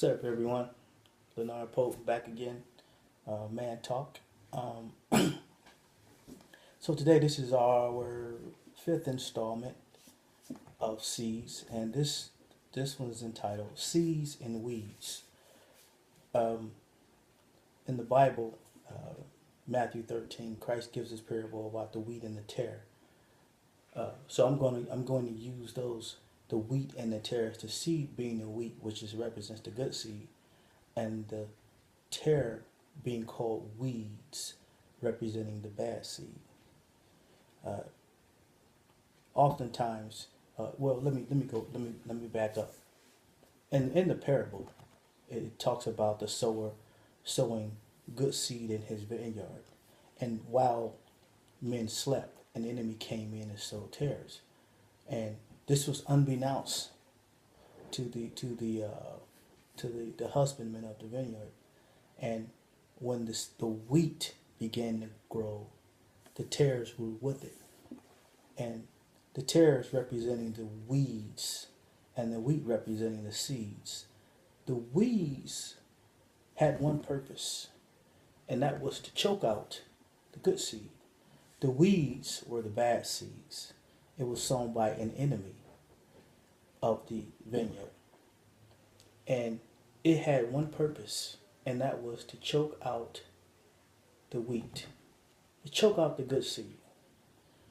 What's up, everyone? Leonard Pope back again, Man Talk. So today, this is our fifth installment of Seeds, and this one is entitled "Seeds and Weeds." Um, in the Bible, Matthew 13, Christ gives this parable about the wheat and the tare. So I'm going to use those, the wheat and the tares, the seed being the wheat, which is represents the good seed, and the tare being called weeds, representing the bad seed. Uh, Oftentimes, well, let me back up. In the parable, it talks about the sower sowing good seed in his vineyard, and while men slept, an enemy came in and sowed tares, and this was unbeknownst to the husbandman of the vineyard. And when the wheat began to grow, the tares grew with it. And the tares representing the weeds and the wheat representing the seeds. The weeds had one purpose, and that was to choke out the good seed. The weeds were the bad seeds. It was sown by an enemy of the vineyard. And it had one purpose, and that was to choke out the wheat, to choke out the good seed.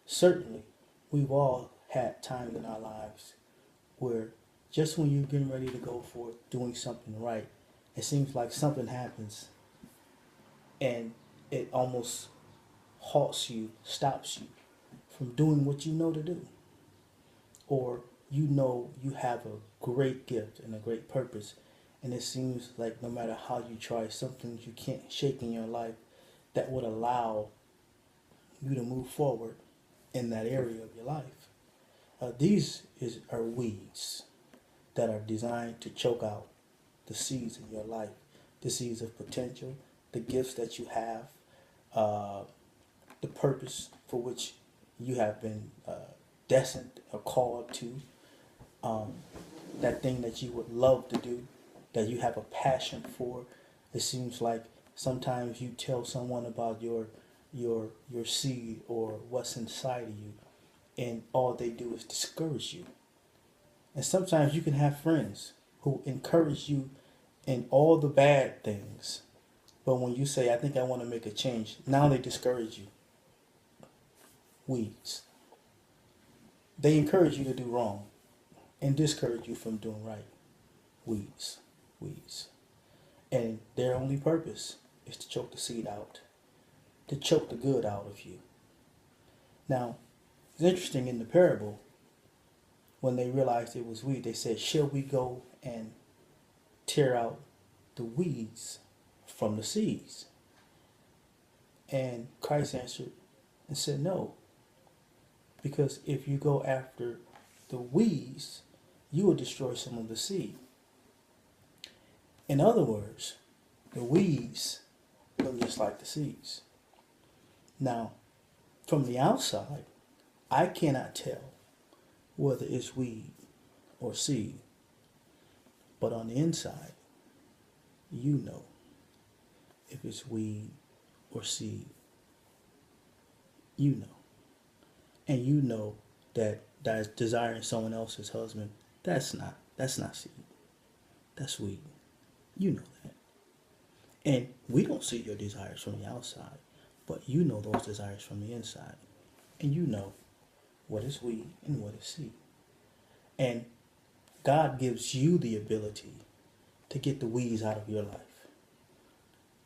Certainly, we've all had times in our lives where just when you're getting ready to go for doing something right, it seems like something happens and it almost halts you, stops you from doing what you know to do. Or you know you have a great gift and a great purpose, and it seems like no matter how you try, something you can't shake in your life that would allow you to move forward in that area of your life. Are weeds that are designed to choke out the seeds in your life, the seeds of potential, the gifts that you have, uh, the purpose for which you have been destined or called to, um, that thing that you would love to do, that you have a passion for. It seems like sometimes you tell someone about your seed or what's inside of you, and all they do is discourage you. And sometimes you can have friends who encourage you in all the bad things, but when you say, "I think I want to make a change," now they discourage you. Weeds. They encourage you to do wrong and discourage you from doing right. Weeds. Weeds. And their only purpose is to choke the seed out, to choke the good out of you. Now, it's interesting in the parable, when they realized it was weed, they said, "Shall we go and tear out the weeds from the seeds?" And Christ answered and said, "No, because if you go after the weeds, you will destroy some of the seed." In other words, the weeds look just like the seeds. Now, from the outside, I cannot tell whether it's weed or seed, but on the inside, you know if it's weed or seed. You know. And you know that is desiring someone else's husband. That's not seed. That's weed. You know that. And we don't see your desires from the outside, but you know those desires from the inside. And you know what is weed and what is seed. And God gives you the ability to get the weeds out of your life.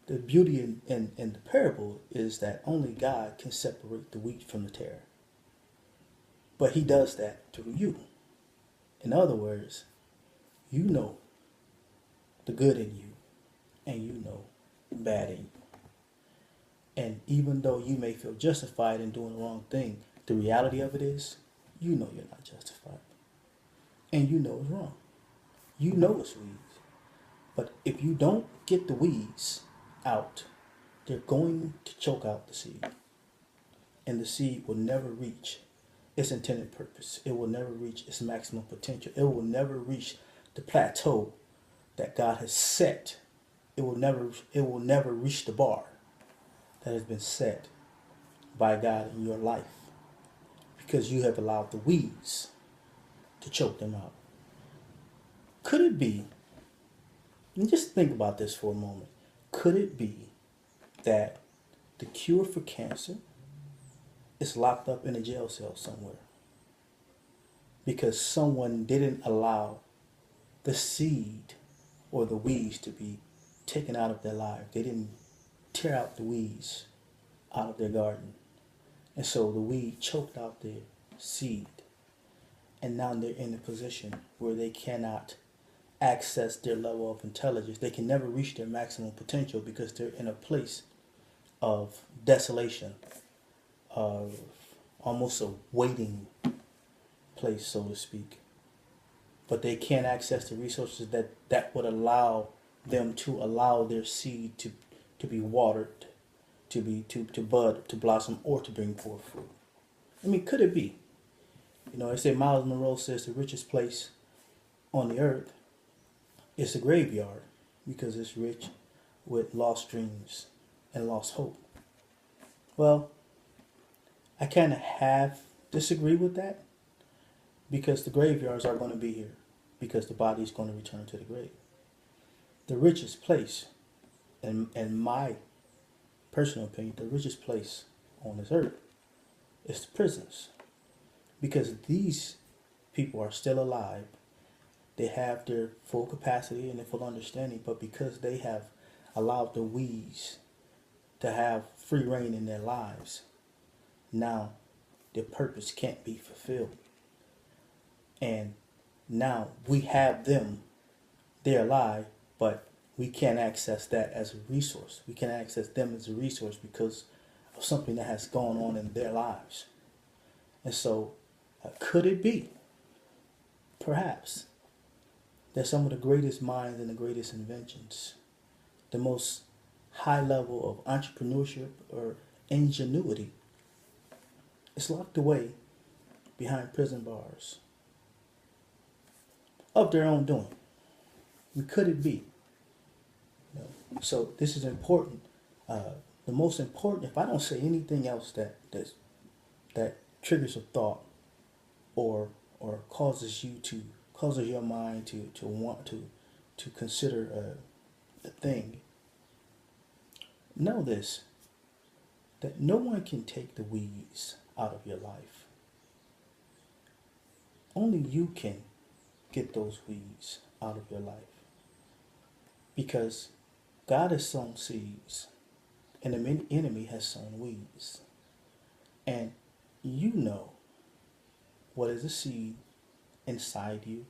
The beauty in the parable is that only God can separate the wheat from the tare. But he does that through you. In other words, you know the good in you and you know the bad in you. And even though you may feel justified in doing the wrong thing, the reality of it is you know you're not justified. And you know it's wrong. You know it's weeds. But if you don't get the weeds out, they're going to choke out the seed. And the seed will never reach its intended purpose. It will never reach its maximum potential. It will never reach the plateau that God has set, it will never reach the bar that has been set by God in your life because you have allowed the weeds to choke them out. Could it be, and just think about this for a moment, could it be that the cure for cancer is locked up in a jail cell somewhere because someone didn't allow the seed or the weeds to be taken out of their life? They didn't tear out the weeds out of their garden. And so the weed choked out their seed. And now they're in a position where they cannot access their level of intelligence. They can never reach their maximum potential because they're in a place of desolation, of almost a waiting place, so to speak. But they can't access the resources that would allow them to allow their seed to be watered, to bud, to blossom, or to bring forth fruit. I mean, could it be? You know, I say Miles Monroe says the richest place on the earth is the graveyard because it's rich with lost dreams and lost hope. Well, I kind of half disagree with that because the graveyards are going to be here because the body is going to return to the grave. The richest place, in my personal opinion, the richest place on this earth is the prisons because these people are still alive. They have their full capacity and their full understanding, but because they have allowed the weeds to have free reign in their lives, now their purpose can't be fulfilled. And now we have them, they're alive, but we can't access that as a resource. We can't access them as a resource because of something that has gone on in their lives. And so, could it be, perhaps, that some of the greatest minds and the greatest inventions, the most high level of entrepreneurship or ingenuity, is locked away behind prison bars of their own doing? And could it be? You know, so this is important. The most important, if I don't say anything else that triggers a thought or causes your mind to want to consider a thing, know this, that no one can take the weeds out of your life. Only you can get those weeds out of your life. Because God has sown seeds and the enemy has sown weeds. And you know what is a seed inside you,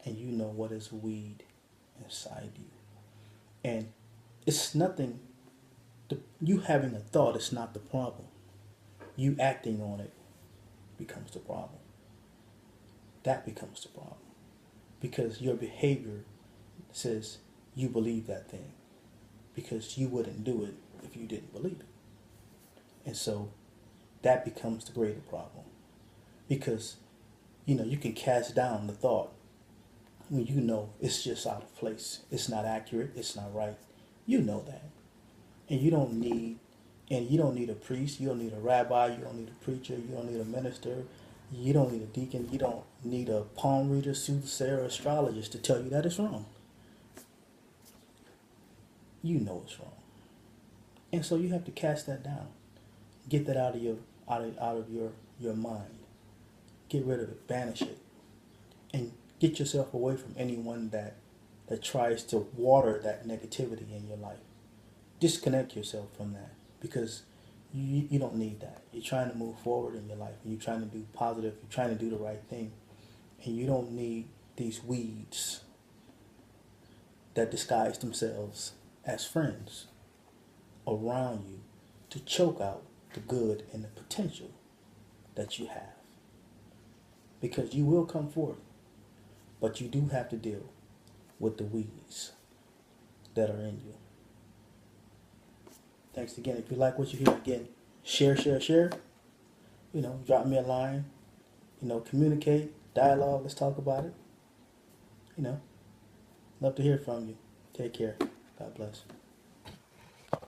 and you know what is a weed inside you. And it's nothing, you having a thought is not the problem. You acting on it becomes the problem. That becomes the problem. Because your behavior says you believe that thing. Because you wouldn't do it if you didn't believe it. And so that becomes the greater problem. Because, you can cast down the thought when you know it's just out of place. It's not accurate. It's not right. You know that. And you don't need a priest. You don't need a rabbi. You don't need a preacher. You don't need a minister. You don't need a deacon. You don't need a palm reader, soothsayer, or astrologist to tell you that it's wrong. You know it's wrong. And so you have to cast that down. Get that out of your mind. Get rid of it. Banish it. And get yourself away from anyone that tries to water that negativity in your life. Disconnect yourself from that because you don't need that. You're trying to move forward in your life. You're trying to do positive. You're trying to do the right thing. And you don't need these weeds that disguise themselves as friends around you to choke out the good and the potential that you have. Because you will come forth, but you do have to deal with the weeds that are in you. Thanks again. If you like what you hear, again, share. Drop me a line. Communicate, dialogue. Let's talk about it. Love to hear from you. Take care. God bless.